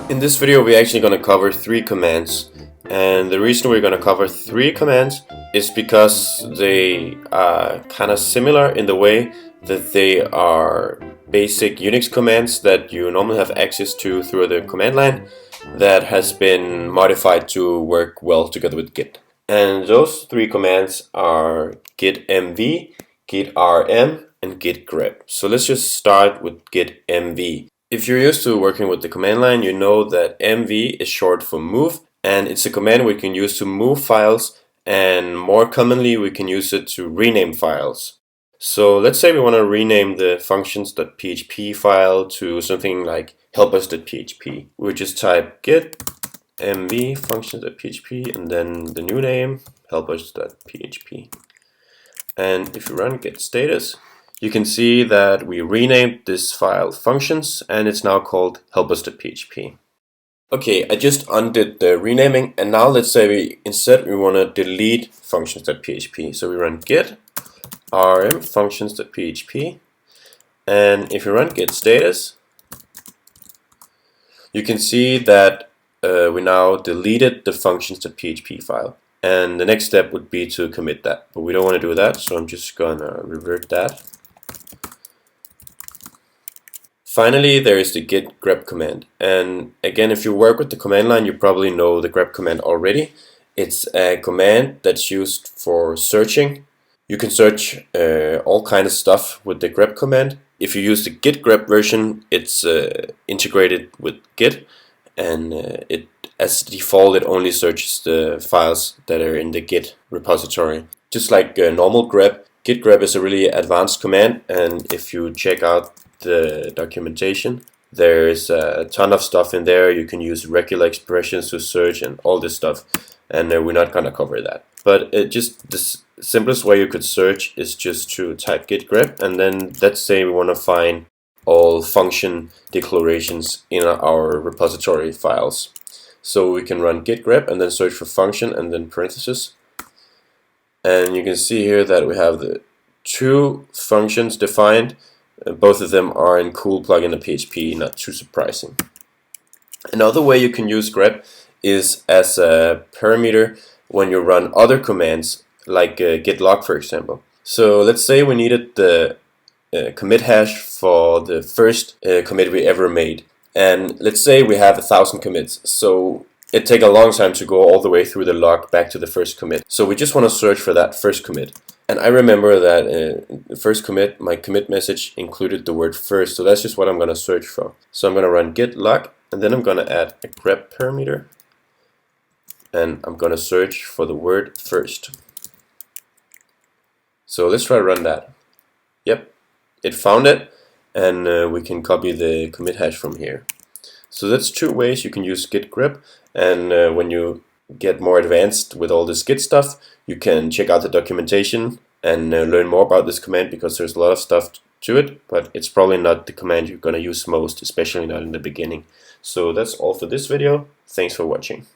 In this video we're actually going to cover 3 commands, and the reason we're going to cover 3 commands is because they are kind of similar in the way that they are basic Unix commands that you normally have access to through the command line that has been modified to work well together with Git. And those 3 commands are git mv, git rm, and git grep. So let's just start with git mv. If you're used to working with the command line, you know that mv is short for move, and it's a command we can use to move files, and more commonly we can use it to rename files. So let's say we want to rename the functions.php file to something like helpers.php. We just type git mv functions.php and then the new name helpers.php. And if you run git status, you can see that we renamed this file functions and it's now called helpers.php. Okay, I just undid the renaming, and now let's say instead we want to delete functions.php. So we run git rm functions.php, and if you run git status, you can see that we now deleted the functions.php file. And the next step would be to commit that, but we don't want to do that, so I'm just gonna revert that. Finally, there is the git grep command, and again, if you work with the command line, you probably know the grep command already. It's a command that's used for searching. You can search all kinds of stuff with the grep command. If you use the git grep version, it's integrated with Git, and as default it only searches the files that are in the Git repository. Just like normal grep, git grep is a really advanced command, and if you check out the documentation, there's a ton of stuff in there. You can use regular expressions to search and all this stuff, and we're not gonna cover that. But just the simplest way you could search is just to type git grep, and then let's say we want to find all function declarations in our repository files. So we can run git grep and then search for function and then parentheses, and you can see here that we have the 2 functions defined. Both of them are in cool plugin.php, not too surprising. Another way you can use grep is as a parameter when you run other commands like git log, for example. So let's say we needed the commit hash for the first commit we ever made, and let's say we have 1,000 commits, so it takes a long time to go all the way through the log back to the first commit. So we just want to search for that first commit. And I remember that the first commit, my commit message included the word first, so that's just what I'm going to search for. So I'm going to run git log, and then I'm going to add a grep parameter, and I'm going to search for the word first. So let's try to run that. Yep, it found it, and we can copy the commit hash from here. So that's 2 ways you can use git grep, and when you get more advanced with all this Git stuff, you can check out the documentation and learn more about this command, because there's a lot of stuff to it, but it's probably not the command you're going to use most, especially not in the beginning. So that's all for this video. Thanks for watching.